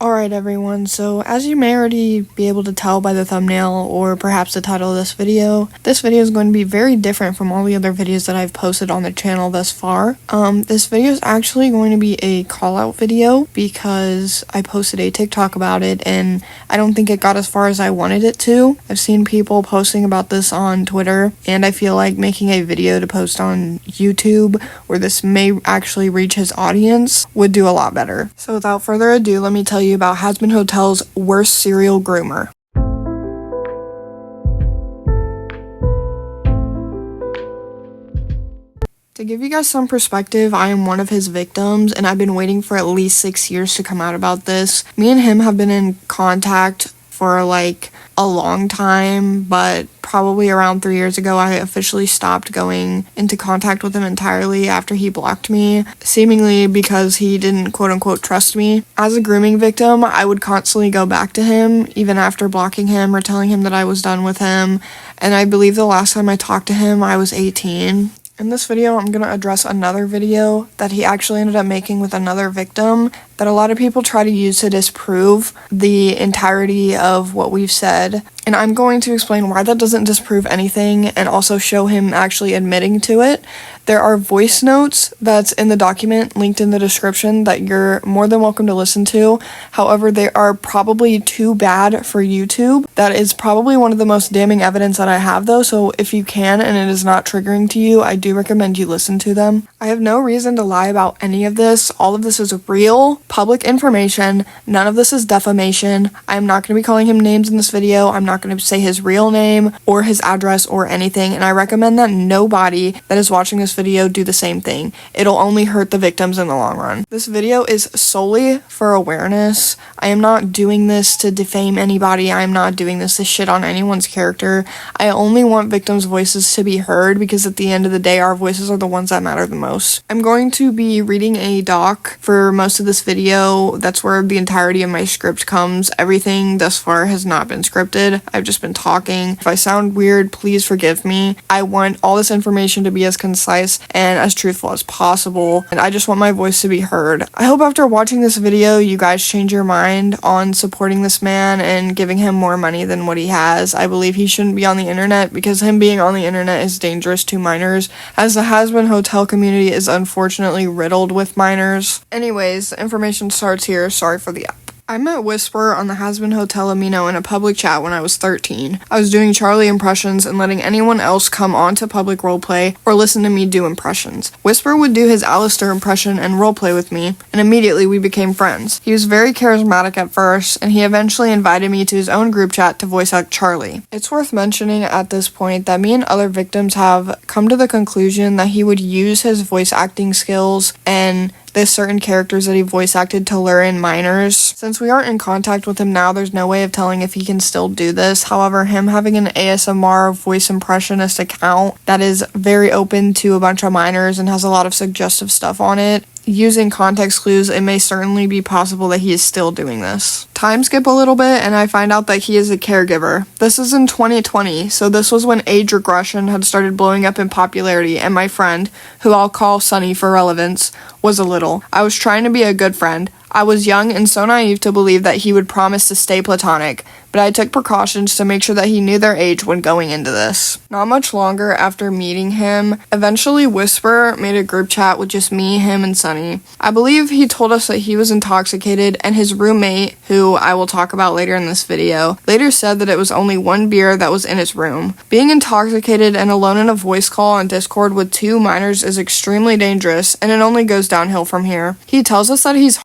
Alright everyone, so as you may already be able to tell by the thumbnail or perhaps the title of this video is going to be very different from all the other videos that I've posted on the channel thus far. This video is actually going to be a call out video because I posted a TikTok about it and I don't think it got as far as I wanted it to. I've seen people posting about this on Twitter and I feel like making a video to post on YouTube where this may actually reach his audience would do a lot better. So without further ado, let me tell you about Hazbin Hotel's worst serial groomer. To give you guys some perspective, I am one of his victims and I've been waiting for at least 6 years to come out about this. Me and him have been in contact for like a long time, but probably around 3 years ago I officially stopped going into contact with him entirely after he blocked me, seemingly because he didn't quote-unquote trust me. As a grooming victim, I would constantly go back to him even after blocking him or telling him that I was done with him, and I believe the last time I talked to him I was 18. In this video, I'm going to address another video that he actually ended up making with another victim that a lot of people try to use to disprove the entirety of what we've said. And I'm going to explain why that doesn't disprove anything and also show him actually admitting to it. There are voice notes that's in the document linked in the description that you're more than welcome to listen to. However, they are probably too bad for YouTube. That is probably one of the most damning evidence that I have though, so if you can and it is not triggering to you, I do recommend you listen to them. I have no reason to lie about any of this. All of this is real, public information. None of this is defamation. I'm not going to be calling him names in this video. I'm not going to say his real name or his address or anything, and I recommend that nobody that is watching this video do the same thing. It'll only hurt the victims in the long run. This video is solely for awareness. I am not doing this to defame anybody. I am not doing this to shit on anyone's character. I only want victims' voices to be heard because at the end of the day, our voices are the ones that matter the most. I'm going to be reading a doc for most of this video. That's where the entirety of my script comes. Everything thus far has not been scripted. I've just been talking. If I sound weird, please forgive me. I want all this information to be as concise and as truthful as possible, and I just want my voice to be heard. I hope after watching this video, you guys change your mind on supporting this man and giving him more money than what he has. I believe he shouldn't be on the internet because him being on the internet is dangerous to minors, as the Hazbin Hotel community is unfortunately riddled with minors. Anyways, the information starts here. Sorry for the app. I met Whisper on the Hazbin Hotel Amino in a public chat when I was 13. I was doing Charlie impressions and letting anyone else come on to public roleplay or listen to me do impressions. Whisper would do his Alistair impression and roleplay with me, and immediately we became friends. He was very charismatic at first, and he eventually invited me to his own group chat to voice act Charlie. It's worth mentioning at this point that me and other victims have come to the conclusion that he would use his voice acting skills and there's certain characters that he voice acted to lure in minors. Since we aren't in contact with him now, there's no way of telling if he can still do this. However, him having an ASMR voice impressionist account that is very open to a bunch of minors and has a lot of suggestive stuff on it, using context clues, it may certainly be possible that he is still doing this. Time skip a little bit and I find out that he is a caregiver. This is in 2020, so this was when age regression had started blowing up in popularity, and my friend, who I'll call Sunny for relevance, was a little. I was trying to be a good friend. I was young and so naive to believe that he would promise to stay platonic, but I took precautions to make sure that he knew their age when going into this. Not much longer after meeting him, eventually Whisper made a group chat with just me, him, and Sunny. I believe he told us that he was intoxicated, and his roommate, who I will talk about later in this video, later said that it was only one beer that was in his room. Being intoxicated and alone in a voice call on Discord with two minors is extremely dangerous, and it only goes downhill from here. He tells us that he's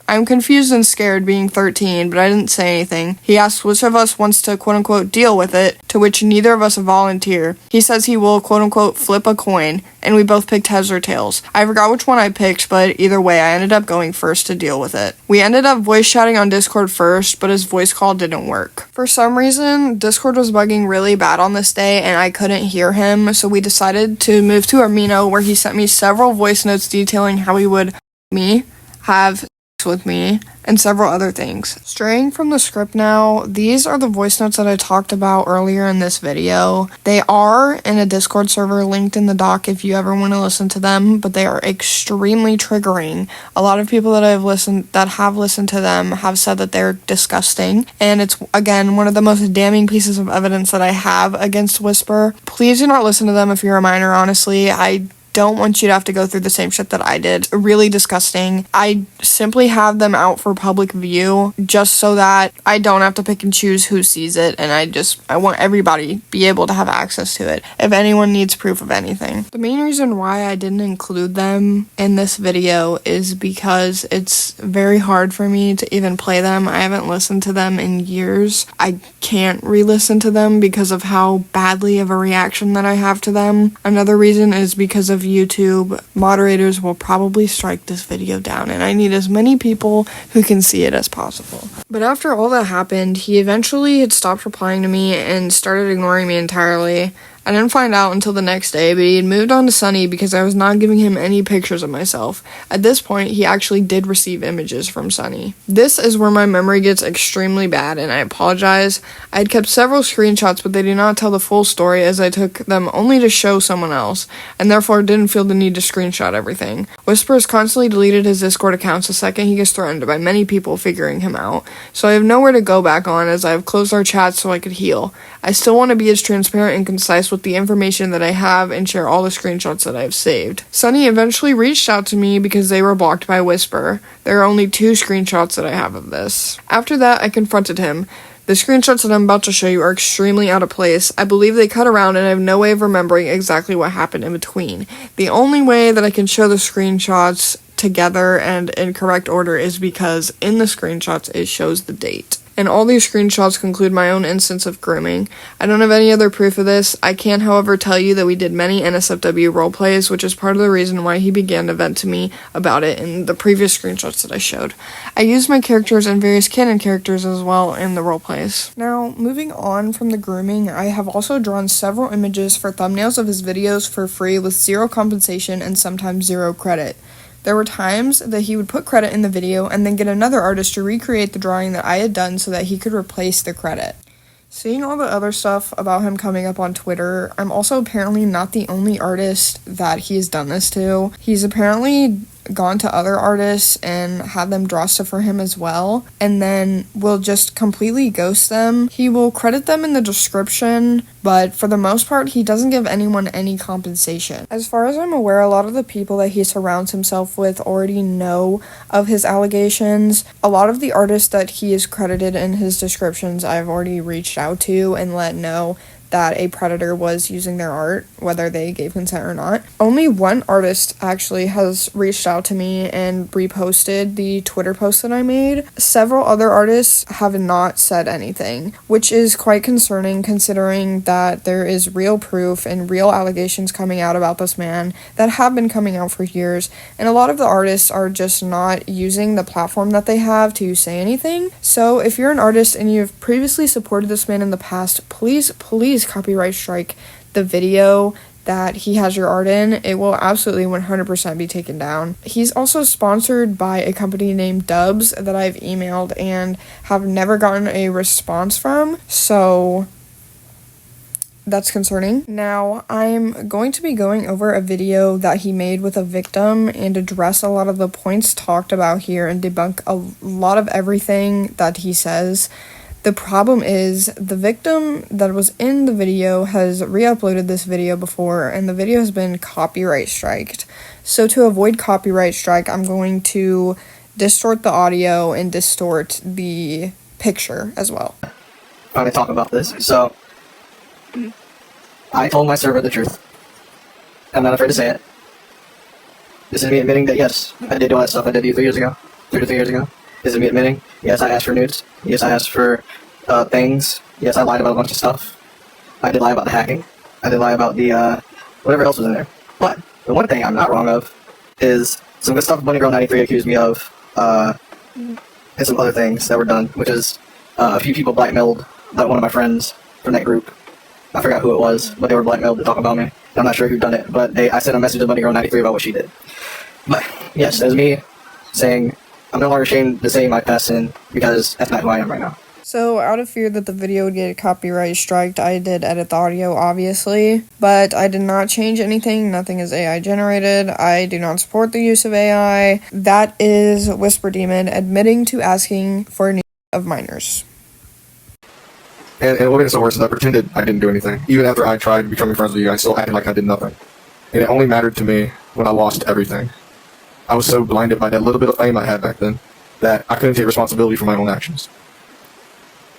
I'm confused and scared being 13, but I didn't say anything. He asks which of us wants to quote-unquote deal with it, to which neither of us volunteer. He says he will quote-unquote flip a coin, and we both picked heads or tails. I forgot which one I picked, but either way, I ended up going first to deal with it. We ended up voice chatting on Discord first, but his voice call didn't work. For some reason, Discord was bugging really bad on this day, and I couldn't hear him, so we decided to move to Amino, where he sent me several voice notes detailing how he would have with me, and several other things. Straying from the script now, these are the voice notes that I talked about earlier in this video. They are in a Discord server linked in the doc if you ever want to listen to them, but they are extremely triggering. A lot of people that have listened to them have said that they're disgusting, and it's, again, one of the most damning pieces of evidence that I have against Whisper. Please do not listen to them if you're a minor, honestly. I don't want you to have to go through the same shit that I did. Really disgusting. I simply have them out for public view just so that I don't have to pick and choose who sees it, and I want everybody be able to have access to it if anyone needs proof of anything. The main reason why I didn't include them in this video is because it's very hard for me to even play them. I haven't listened to them in years. I can't re-listen to them because of how badly of a reaction that I have to them. Another reason is because of YouTube. Moderators will probably strike this video down, and I need as many people who can see it as possible. But after all that happened, he eventually had stopped replying to me and started ignoring me entirely. I didn't find out until the next day, but he had moved on to Sunny because I was not giving him any pictures of myself. At this point, he actually did receive images from Sunny. This is where my memory gets extremely bad, and I apologize. I had kept several screenshots, but they do not tell the full story as I took them only to show someone else, and therefore didn't feel the need to screenshot everything. Whisper has constantly deleted his Discord accounts the second he gets threatened by many people figuring him out, so I have nowhere to go back on as I have closed our chats so I could heal. I still want to be as transparent and concise with the information that I have and share all the screenshots that I have saved. Sunny eventually reached out to me because they were blocked by Whisper. There are only 2 screenshots that I have of this. After that, I confronted him. The screenshots that I'm about to show you are extremely out of place. I believe they cut around and I have no way of remembering exactly what happened in between. The only way that I can show the screenshots together and in correct order is because in the screenshots it shows the date. And all these screenshots conclude my own instance of grooming. I don't have any other proof of this. I can, however, tell you that we did many NSFW roleplays, which is part of the reason why he began to vent to me about it in the previous screenshots that I showed. I used my characters and various canon characters as well in the roleplays. Now, moving on from the grooming, I have also drawn several images for thumbnails of his videos for free with 0 compensation and sometimes 0 credit. There were times that he would put credit in the video and then get another artist to recreate the drawing that I had done so that he could replace the credit. Seeing all the other stuff about him coming up on Twitter, I'm also apparently not the only artist that he has done this to. He's apparently gone to other artists and had them draw stuff for him as well, and then will just completely ghost them. He will credit them in the description, but for the most part, he doesn't give anyone any compensation. As far as I'm aware, a lot of the people that he surrounds himself with already know of his allegations. A lot of the artists that he is credited in his descriptions, I've already reached out to and let know that a predator was using their art, whether they gave consent or not. Only one artist actually has reached out to me and reposted the Twitter post that I made. Several other artists have not said anything, which is quite concerning considering that there is real proof and real allegations coming out about this man that have been coming out for years, and a lot of the artists are just not using the platform that they have to say anything. So if you're an artist and you've previously supported this man in the past, please copyright strike the video that he has your art in. It will absolutely 100% be taken down. He's also sponsored by a company named Dubs that I've emailed and have never gotten a response from, so that's concerning. Now, I'm going to be going over a video that he made with a victim and address a lot of the points talked about here and debunk a lot of everything that he says. The problem is, the victim that was in the video has re-uploaded this video before, and the video has been copyright striked. So to avoid copyright strike, I'm going to distort the audio and distort the picture as well. I'm going to talk about this. So, I told my server the truth. I'm not afraid to say it. This is me admitting that yes, I did all that stuff I did 3 years ago. 3 to 3 years ago. This is me admitting, yes, I asked for nudes. Yes, I asked for things. Yes, I lied about a bunch of stuff. I did lie about the hacking. I did lie about the, whatever else was in there. But, the one thing I'm not wrong of is some good stuff Bunny Girl 93 accused me of, and some other things that were done, which is, a few people blackmailed one of my friends from that group. I forgot who it was, but they were blackmailed to talk about me. I'm not sure who done it, but I sent a message to Bunny Girl 93 about what she did. But, yes, there's me saying I'm no longer ashamed to say my past sin because that's not who I am right now. So, out of fear that the video would get copyright striked, I did edit the audio, obviously, but I did not change anything. Nothing is AI generated. I do not support the use of AI. That is WhisperDemon admitting to asking for news of minors. And what made it so worse is I pretended I didn't do anything. Even after I tried becoming friends with you, I still acted like I did nothing. And it only mattered to me when I lost everything. I was so blinded by that little bit of fame I had back then that I couldn't take responsibility for my own actions.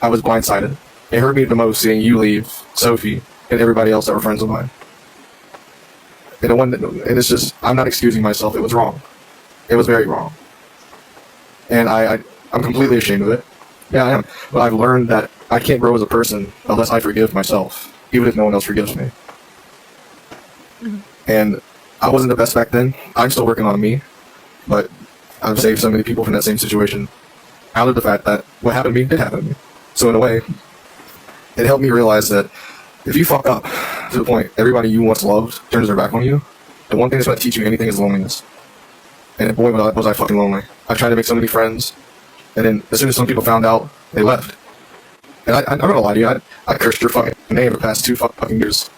I was blindsided. It hurt me the most seeing you leave, Sophie, and everybody else that were friends of mine. And it's just, I'm not excusing myself, it was wrong. It was very wrong. And I'm completely ashamed of it. Yeah, I am. But I've learned that I can't grow as a person unless I forgive myself, even if no one else forgives me. Mm-hmm. And I wasn't the best back then. I'm still working on me. But I've saved so many people from that same situation out of the fact that what happened to me did happen to me. So in a way, it helped me realize that if you fuck up to the point everybody you once loved turns their back on you, the one thing that's going to teach you anything is loneliness. And boy, was I fucking lonely. I tried to make so many friends, and then as soon as some people found out, they left. And I'm not gonna lie to you, I cursed your fucking name for the past 2 fucking years.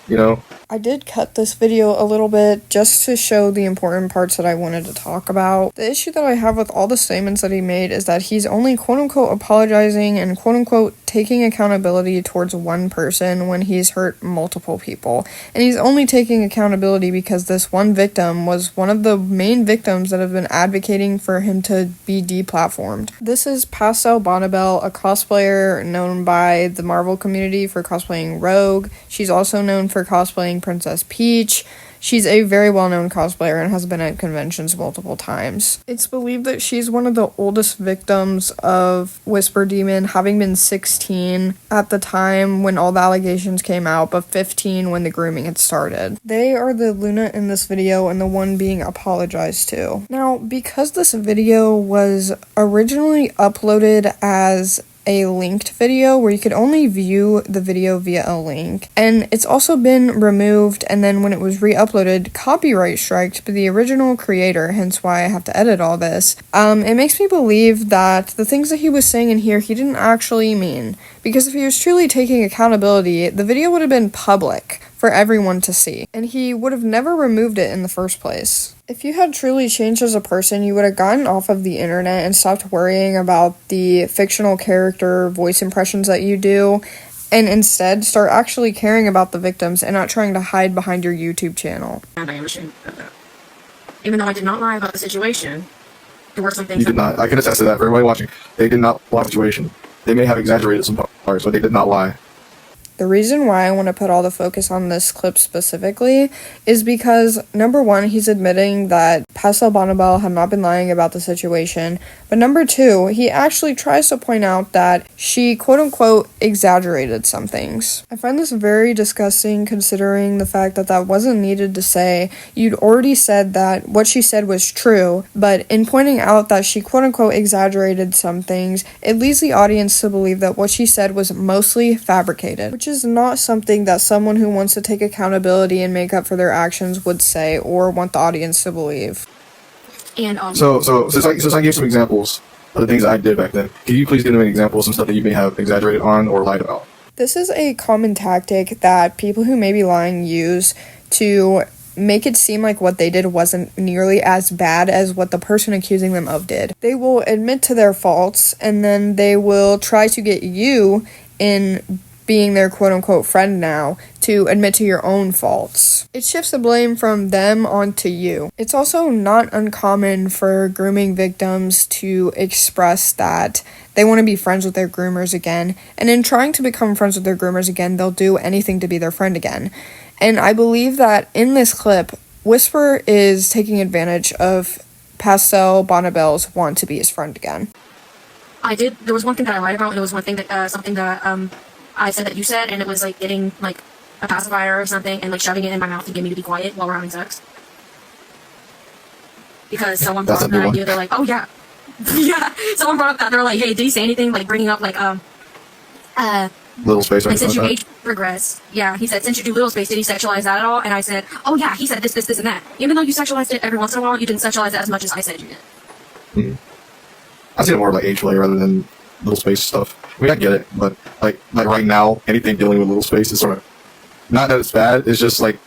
You know? I did cut this video a little bit just to show the important parts that I wanted to talk about. The issue that I have with all the statements that he made is that he's only quote-unquote apologizing and quote-unquote taking accountability towards one person when he's hurt multiple people. And he's only taking accountability because this one victim was one of the main victims that have been advocating for him to be deplatformed. This is Pastel Bonnabelle, a cosplayer known by the Marvel community for cosplaying Rogue. She's also known for cosplaying Princess Peach. She's a very well-known cosplayer and has been at conventions multiple times. It's believed that she's one of the oldest victims of WhisperDemon, having been 16 at the time when all the allegations came out, but 15 when the grooming had started. They are the Luna in this video and the one being apologized to. Now, because this video was originally uploaded as a linked video where you could only view the video via a link, and it's also been removed, and then when it was re-uploaded, copyright striked by the original creator, hence why I have to edit all this. It makes me believe that the things that he was saying in here he didn't actually mean, because if he was truly taking accountability, the video would have been public for everyone to see, and he would have never removed it in the first place. If you had truly changed as a person, you would have gotten off of the internet and stopped worrying about the fictional character voice impressions that you do, and instead start actually caring about the victims and not trying to hide behind your YouTube channel. And I am ashamed of that. Even though I did not lie about the situation, there were some things. You did not. I can attest to that for everybody watching. They did not lie about the situation. They may have exaggerated some parts, but they did not lie. The reason why I want to put all the focus on this clip specifically is because, number one, he's admitting that Pastel Bonnabelle had not been lying about the situation, but number two, he actually tries to point out that she quote-unquote exaggerated some things. I find this very disgusting considering the fact that that wasn't needed to say. You'd already said that what she said was true, but in pointing out that she quote-unquote exaggerated some things, it leads the audience to believe that what she said was mostly fabricated, which is not something that someone who wants to take accountability and make up for their actions would say or want the audience to believe. And So since I gave some examples of the things I did back then, can you please give me an example of some stuff that you may have exaggerated on or lied about? This is a common tactic that people who may be lying use to make it seem like what they did wasn't nearly as bad as what the person accusing them of did. They will admit to their faults, and then they will try to get you, in being their quote-unquote friend now, to admit to your own faults. It shifts the blame from them onto you. It's also not uncommon for grooming victims to express that they want to be friends with their groomers again, and in trying to become friends with their groomers again, they'll do anything to be their friend again. And I believe that in this clip, Whisper is taking advantage of Pastel Bonnabelle's want to be his friend again. there was one thing that I lied about, and it was one thing that, something that, I said that you said, and it was like getting like a pacifier or something and like shoving it in my mouth to get me to be quiet while we're having sex. Because someone brought up that idea, they're like, oh yeah. Yeah, someone brought up that, they're like, hey, did he say anything, like bringing up like, Little space or like, since anything you like age progress, yeah, he said, since you do little space, did he sexualize that at all? And I said, oh yeah, he said this, and that. Even though you sexualized it every once in a while, you didn't sexualize it as much as I said you did. Mm-hmm. I see it more like age play rather than little space stuff. I mean, I get it, but like right now, anything dealing with little space is sort of, not that it's bad, it's just like,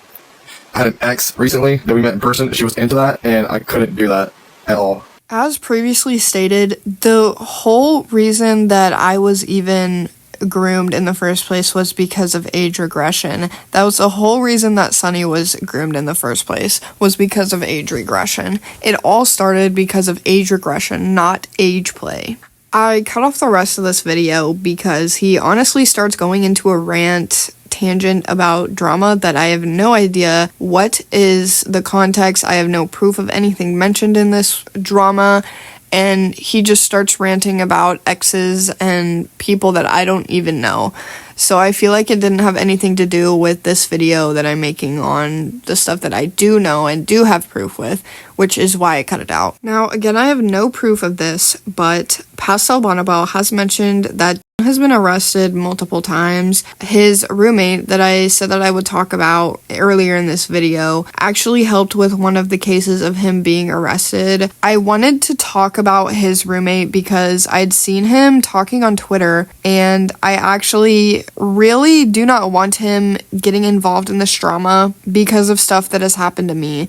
I had an ex recently that we met in person, she was into that, and I couldn't do that at all. As previously stated, the whole reason that I was even groomed in the first place was because of age regression. That was the whole reason that Sunny was groomed in the first place, was because of age regression. It all started because of age regression, not age play. I cut off the rest of this video because he honestly starts going into a tangent about drama that I have no idea what is the context. I have no proof of anything mentioned in this drama, and he just starts ranting about exes and people that I don't even know. So I feel like it didn't have anything to do with this video that I'm making on the stuff that I do know and do have proof with, which is why I cut it out. Now, again, I have no proof of this, but Pastel Bonabel has mentioned that has been arrested multiple times. His roommate that I said that I would talk about earlier in this video actually helped with one of the cases of him being arrested. I wanted to talk about his roommate because I'd seen him talking on Twitter, and I actually really do not want him getting involved in this drama because of stuff that has happened to me.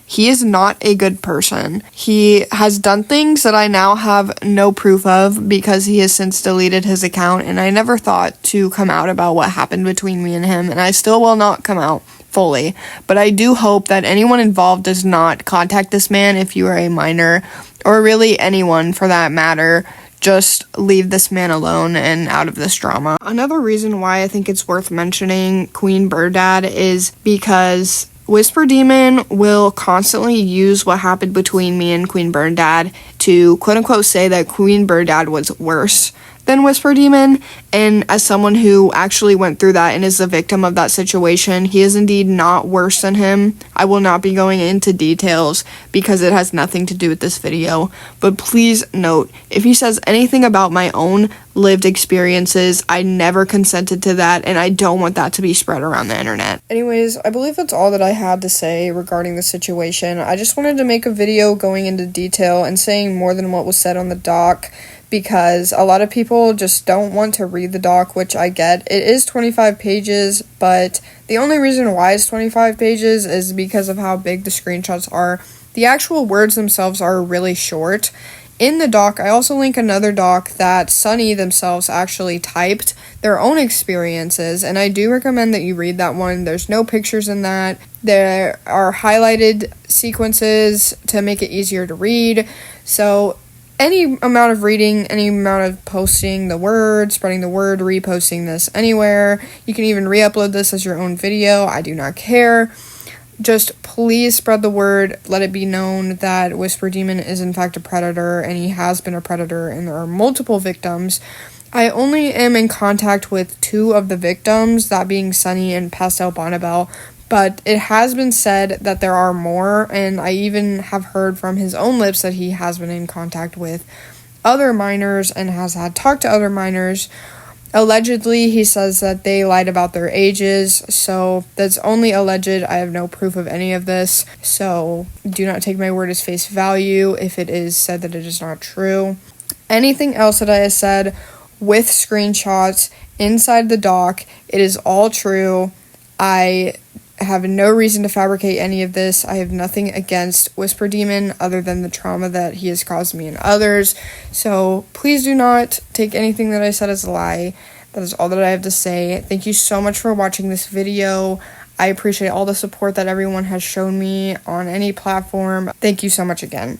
He is not a good person. He has done things that I now have no proof of because he has since deleted his account, and I never thought to come out about what happened between me and him, and I still will not come out fully. But I do hope that anyone involved does not contact this man if you are a minor, or really anyone for that matter. Just leave this man alone and out of this drama. Another reason why I think it's worth mentioning Queen Bird Dad is because WhisperDemon will constantly use what happened between me and Queen Bird Dad to quote-unquote say that Queen Bird Dad was worse than WhisperDemon, and as someone who actually went through that and is the victim of that situation, he is indeed not worse than him. I will not be going into details because it has nothing to do with this video, but please note, if he says anything about my own lived experiences, I never consented to that, and I don't want that to be spread around the internet. Anyways, I believe that's all that I had to say regarding the situation. I just wanted to make a video going into detail and saying more than what was said on the doc, because a lot of people just don't want to read the doc, which I get. It is 25 pages, but the only reason why it's 25 pages is because of how big the screenshots are. The actual words themselves are really short. In the doc, I also link another doc that Sunny themselves actually typed their own experiences, and I do recommend that you read that one. There's no pictures in that. There are highlighted sequences to make it easier to read. So any amount of reading, any amount of posting the word, spreading the word, reposting this anywhere. You can even re-upload this as your own video. I do not care. Just please spread the word. Let it be known that WhisperDemon is in fact a predator, and he has been a predator, and there are multiple victims. I only am in contact with 2 of the victims, that being Sunny and Pastel Bonabel, but it has been said that there are more, and I even have heard from his own lips that he has been in contact with other minors and has had talked to other minors. Allegedly, he says that they lied about their ages, so that's only alleged. I have no proof of any of this, so do not take my word as face value if it is said that it is not true. Anything else that I have said with screenshots inside the doc, it is all true. I have no reason to fabricate any of this. I have nothing against WhisperDemon other than the trauma that he has caused me and others. So please do not take anything that I said as a lie. That is all that I have to say. Thank you so much for watching this video. I appreciate all the support that everyone has shown me on any platform. Thank you so much again.